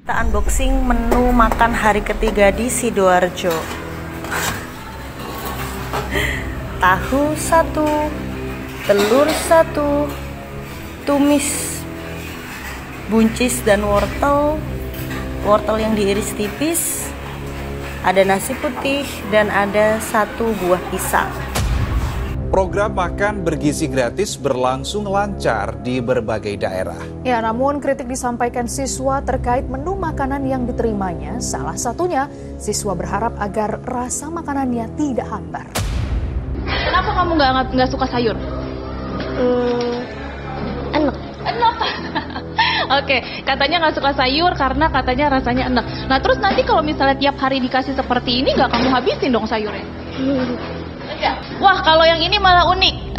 Kita unboxing menu makan hari ketiga di Sidoarjo. Tahu 1, telur 1, tumis buncis dan wortel yang diiris tipis, ada nasi putih dan ada 1 buah pisang. Program makan bergizi gratis berlangsung lancar di berbagai daerah. Ya, namun kritik disampaikan siswa terkait menu makanan yang diterimanya. Salah satunya, siswa berharap agar rasa makanannya tidak hambar. Kenapa kamu nggak suka sayur? Enak. Oke, katanya nggak suka sayur karena katanya rasanya enak. Nah, terus nanti kalau misalnya tiap hari dikasih seperti ini, nggak kamu habisin dong sayurnya? Enggak. Wah, kalau yang ini malah unik.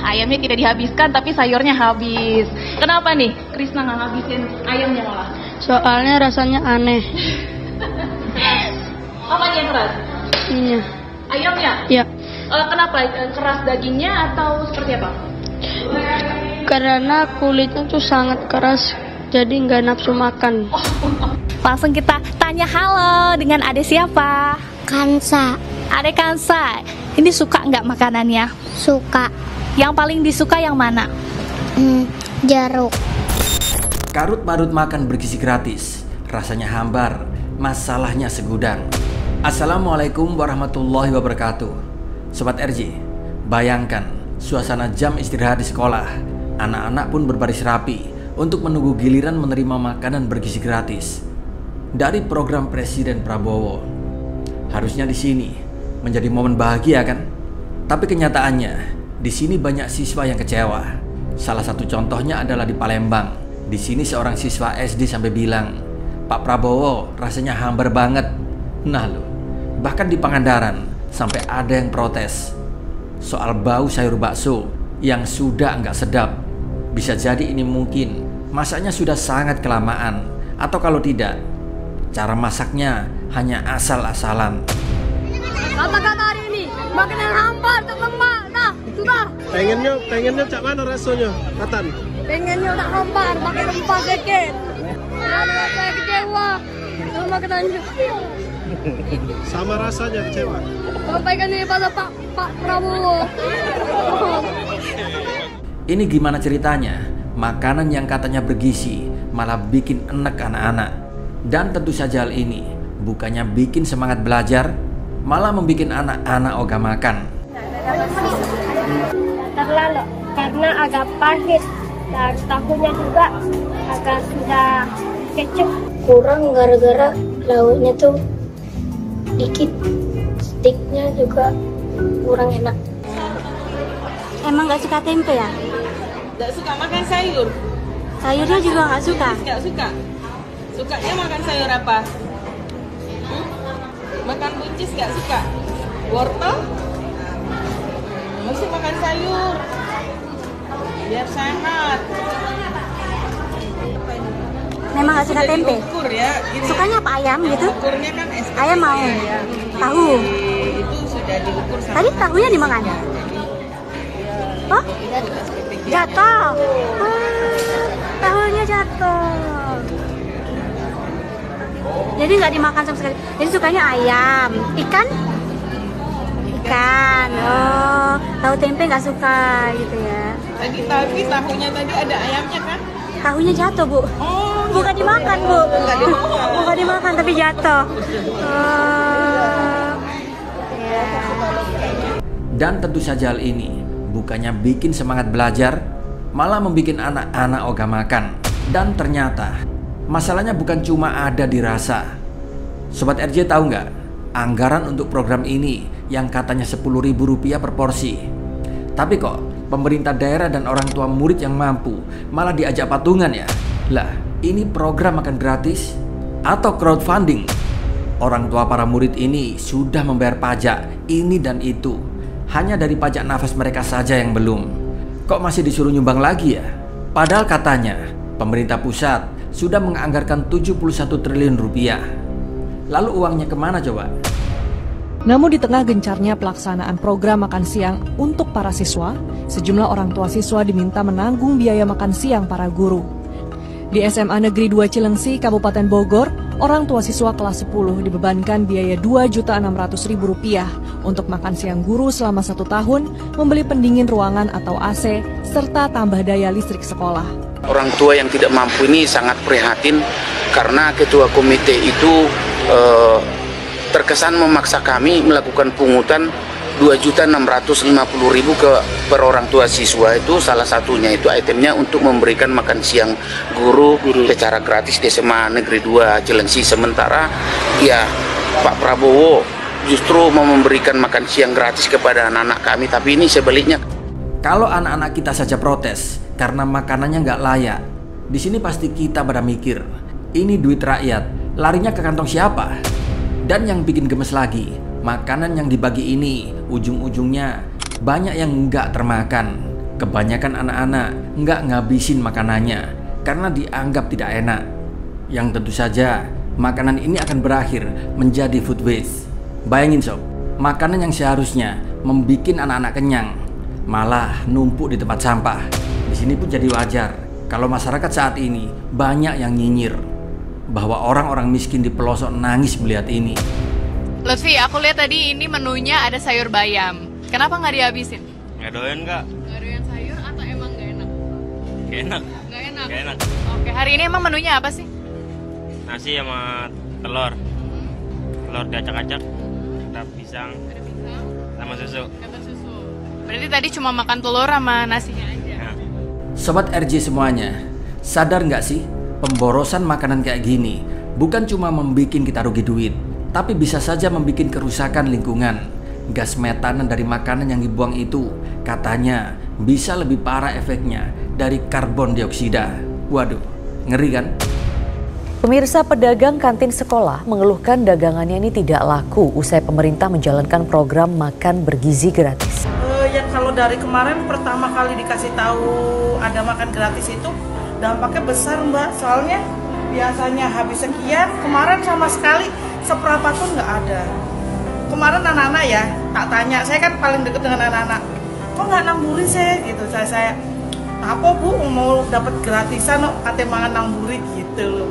Ayamnya tidak dihabiskan, tapi sayurnya habis. Kenapa nih, Krisna nggak ngabisin ayamnya malah? Soalnya rasanya aneh. Apa yang keras? Iya. Ayamnya? Ya. Kenapa? Keras dagingnya atau seperti apa? Karena kulitnya tuh sangat keras, jadi nggak nafsu makan. Langsung kita tanya halo dengan adek siapa? Kansa. Adek Kansa, ini suka nggak makanannya? Suka. Yang paling disuka yang mana? Jeruk. Karut-marut makan bergizi gratis, rasanya hambar, masalahnya segudang. Assalamualaikum warahmatullahi wabarakatuh. Sobat RJ, bayangkan suasana jam istirahat di sekolah. Anak-anak pun berbaris rapi untuk menunggu giliran menerima makanan bergizi gratis dari program Presiden Prabowo. Harusnya di sini menjadi momen bahagia kan? Tapi kenyataannya di sini banyak siswa yang kecewa. Salah satu contohnya adalah di Palembang. Di sini seorang siswa SD sampai bilang, "Pak Prabowo rasanya hambar banget." Nah loh, bahkan di Pangandaran sampai ada yang protes soal bau sayur bakso yang sudah nggak sedap. Bisa jadi ini mungkin masaknya sudah sangat kelamaan, atau kalau tidak, cara masaknya hanya asal-asalan. Kata-kata hari ini, makanan hambar, tak lemak, nah, sudah. Pengennya cak mana rasanya, Katan? Pengennya tak hambar, pakai rempah sedikit. Saya kecewa sama makanannya. Sama rasanya kecewa. Sampaikan ini pada Pak Prabowo. Ini gimana ceritanya? Makanan yang katanya bergizi malah bikin enek anak-anak. Dan tentu saja hal ini bukannya bikin semangat belajar, malah membuat anak-anak ogah makan. Terlalu, karena agak pahit. Dan tahunya juga agak sudah kecut. Kurang gara-gara lauknya tuh dikit. Stiknya juga kurang enak. Emang nggak suka tempe ya? Nggak suka makan sayur? Sayurnya juga nggak suka? Nggak suka? Sukanya makan sayur apa? Makan buncis nggak suka? Wortel? Mesti makan sayur biar sehat. Memang nggak suka tempe? Diukur ya. Sukanya apa, ayam gitu? Ukurnya kan SPP. Ayam mau? Ya. Tahu? Itu sudah diukur sama. Tadi tahunya dimakan? Oh? Jatuh? Tahunya jatuh. Jadi nggak dimakan sama sekali. Jadi sukanya ayam, ikan. Oh, tahu tempe nggak suka gitu ya? Tapi tahunya tadi ada ayamnya kan? Tahunya jatuh, Bu. Oh, bukan dimakan, Bu. Nggak dimakan. Bukan dimakan tapi jatuh. Ya. Dan tentu saja hal ini bukannya bikin semangat belajar, malah membuat anak-anak ogah makan. Dan ternyata masalahnya bukan cuma ada di rasa. Sobat RJ tahu nggak? Anggaran untuk program ini yang katanya Rp10.000 per porsi. Tapi kok pemerintah daerah dan orang tua murid yang mampu malah diajak patungan ya? Lah, ini program makan gratis atau crowdfunding? Orang tua para murid ini sudah membayar pajak ini dan itu. Hanya dari pajak nafas mereka saja yang belum. Kok masih disuruh nyumbang lagi ya? Padahal katanya pemerintah pusat sudah menganggarkan Rp71 triliun. Lalu uangnya kemana coba? Namun di tengah gencarnya pelaksanaan program makan siang untuk para siswa, sejumlah orang tua siswa diminta menanggung biaya makan siang para guru. Di SMA Negeri 2 Cilengsi, Kabupaten Bogor, orang tua siswa kelas 10 dibebankan biaya Rp2.600.000 untuk makan siang guru selama 1 tahun, membeli pendingin ruangan atau AC, serta tambah daya listrik sekolah. Orang tua yang tidak mampu ini sangat prihatin karena ketua komite itu terkesan memaksa kami melakukan pungutan Rp2.650.000 per orang tua siswa. Itu salah satunya itu itemnya untuk memberikan makan siang guru secara gratis di SMA Negeri 2 Cilengsi. Sementara ya Pak Prabowo justru mau memberikan makan siang gratis kepada anak-anak kami, tapi ini sebaliknya. Kalau anak-anak kita saja protes karena makanannya nggak layak, di sini pasti kita pada mikir, ini duit rakyat, larinya ke kantong siapa? Dan yang bikin gemes lagi, makanan yang dibagi ini ujung-ujungnya banyak yang nggak termakan. Kebanyakan anak-anak nggak ngabisin makanannya karena dianggap tidak enak. Yang tentu saja makanan ini akan berakhir menjadi food waste. Bayangin sob, makanan yang seharusnya membuat anak-anak kenyang malah numpuk di tempat sampah. Di sini pun jadi wajar kalau masyarakat saat ini banyak yang nyinyir bahwa orang-orang miskin di pelosok nangis melihat ini. Lutfi, aku lihat tadi ini menunya ada sayur bayam. Kenapa nggak dihabisin? Nggak doyan, Kak. Nggak doyan sayur atau emang nggak enak? Nggak enak. Nggak enak? Nggak enak. Oke, hari ini emang menunya apa sih? Nasi sama telur. Telur diacak-acak. Ada pisang. Ada pisang. Sama susu. Kata susu. Berarti tadi cuma makan telur sama nasinya aja? Ya. Sobat RJ semuanya, sadar nggak sih pemborosan makanan kayak gini bukan cuma membuat kita rugi duit, tapi bisa saja membuat kerusakan lingkungan. Gas metanan dari makanan yang dibuang itu katanya bisa lebih parah efeknya dari karbon dioksida. Waduh, ngeri kan? Pemirsa, pedagang kantin sekolah mengeluhkan dagangannya ini tidak laku usai pemerintah menjalankan program makan bergizi gratis. Ya kalau dari kemarin pertama kali dikasih tahu ada makan gratis itu dampaknya besar Mbak, soalnya biasanya habis sekian, kemarin sama sekali seperempat pun nggak ada. Kemarin anak-anak ya, tak tanya, saya kan paling deket dengan anak-anak, kok nggak namburi saya gitu, saya apa Bu mau dapat gratisan, ate mangan namburi gitu.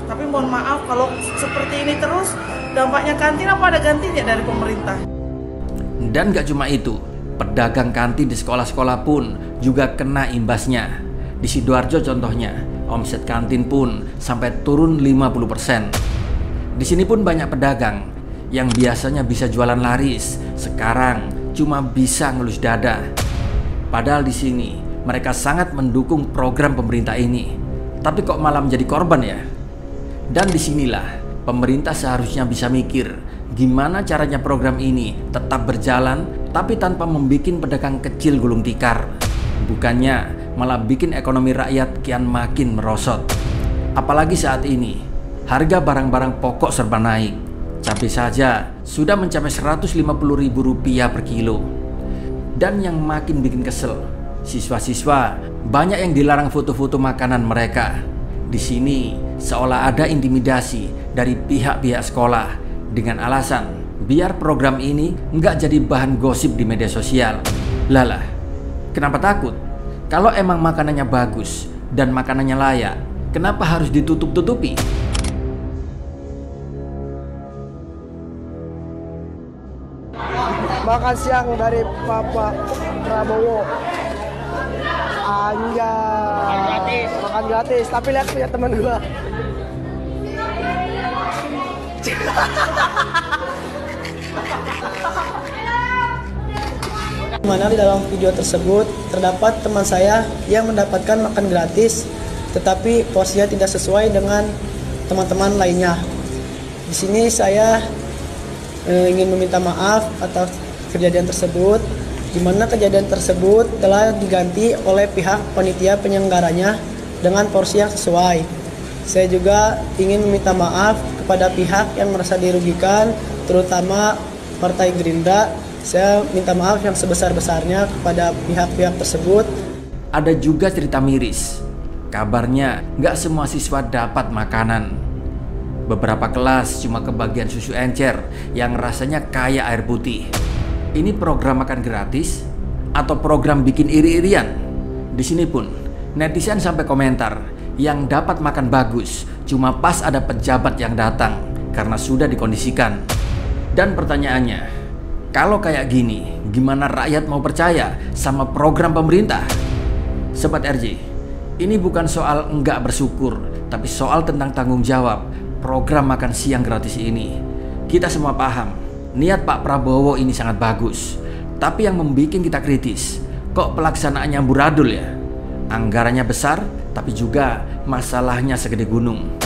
Tapi mohon maaf kalau seperti ini terus, dampaknya kantin apa ada gantinya dari pemerintah. Dan gak cuma itu, pedagang kantin di sekolah-sekolah pun juga kena imbasnya. Di Sidoarjo contohnya, omset kantin pun sampai turun 50%. Di sini pun banyak pedagang yang biasanya bisa jualan laris, sekarang cuma bisa ngelus dada. Padahal di sini mereka sangat mendukung program pemerintah ini, tapi kok malah menjadi korban ya? Dan disinilah pemerintah seharusnya bisa mikir gimana caranya program ini tetap berjalan tapi tanpa membuat pedagang kecil gulung tikar. Bukannya malah bikin ekonomi rakyat kian makin merosot. Apalagi saat ini harga barang-barang pokok serba naik. Cabai saja sudah mencapai Rp150.000 per kilo. Dan yang makin bikin kesel, siswa-siswa banyak yang dilarang foto-foto makanan mereka. Di sini seolah ada intimidasi dari pihak-pihak sekolah dengan alasan biar program ini nggak jadi bahan gosip di media sosial. Lalah, kenapa takut? Kalau emang makanannya bagus dan makanannya layak, kenapa harus ditutup-tutupi? Makan siang dari Bapak Prabowo. Anjay. Makan gratis. Tapi lihat punya teman gua. Mana di dalam video tersebut terdapat teman saya yang mendapatkan makan gratis, tetapi porsinya tidak sesuai dengan teman-teman lainnya. Di sini saya ingin meminta maaf atas kejadian tersebut, di mana kejadian tersebut telah diganti oleh pihak panitia penyelenggaranya dengan porsi yang sesuai. Saya juga ingin meminta maaf kepada pihak yang merasa dirugikan, terutama Partai Gerindra. Saya minta maaf yang sebesar-besarnya kepada pihak-pihak tersebut. Ada juga cerita miris. Kabarnya nggak semua siswa dapat makanan. Beberapa kelas cuma kebagian susu encer yang rasanya kayak air putih. Ini program makan gratis atau program bikin iri-irian? Di sini pun netizen sampai komentar, yang dapat makan bagus cuma pas ada pejabat yang datang karena sudah dikondisikan. Dan pertanyaannya, kalau kayak gini, gimana rakyat mau percaya sama program pemerintah? Sobat RJ, ini bukan soal enggak bersyukur, tapi soal tentang tanggung jawab program makan siang gratis ini. Kita semua paham, niat Pak Prabowo ini sangat bagus. Tapi yang membuat kita kritis, kok pelaksanaannya amburadul ya? Anggarannya besar, tapi juga masalahnya segede gunung.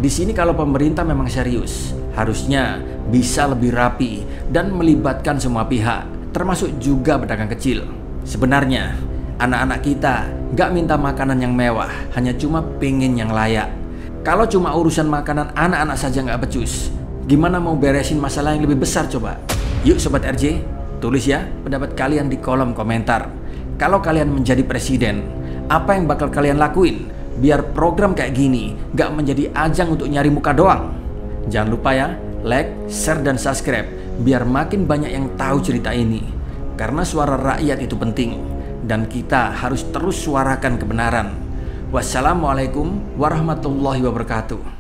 Di sini kalau pemerintah memang serius, harusnya bisa lebih rapi dan melibatkan semua pihak, termasuk juga pedagang kecil. Sebenarnya, anak-anak kita gak minta makanan yang mewah, hanya cuma pengen yang layak. Kalau cuma urusan makanan anak-anak saja gak becus, gimana mau beresin masalah yang lebih besar coba? Yuk Sobat RJ, tulis ya pendapat kalian di kolom komentar. Kalau kalian menjadi presiden, apa yang bakal kalian lakuin biar program kayak gini gak menjadi ajang untuk nyari muka doang? Jangan lupa ya, like, share, dan subscribe biar makin banyak yang tahu cerita ini. Karena suara rakyat itu penting dan kita harus terus suarakan kebenaran. Wassalamualaikum warahmatullahi wabarakatuh.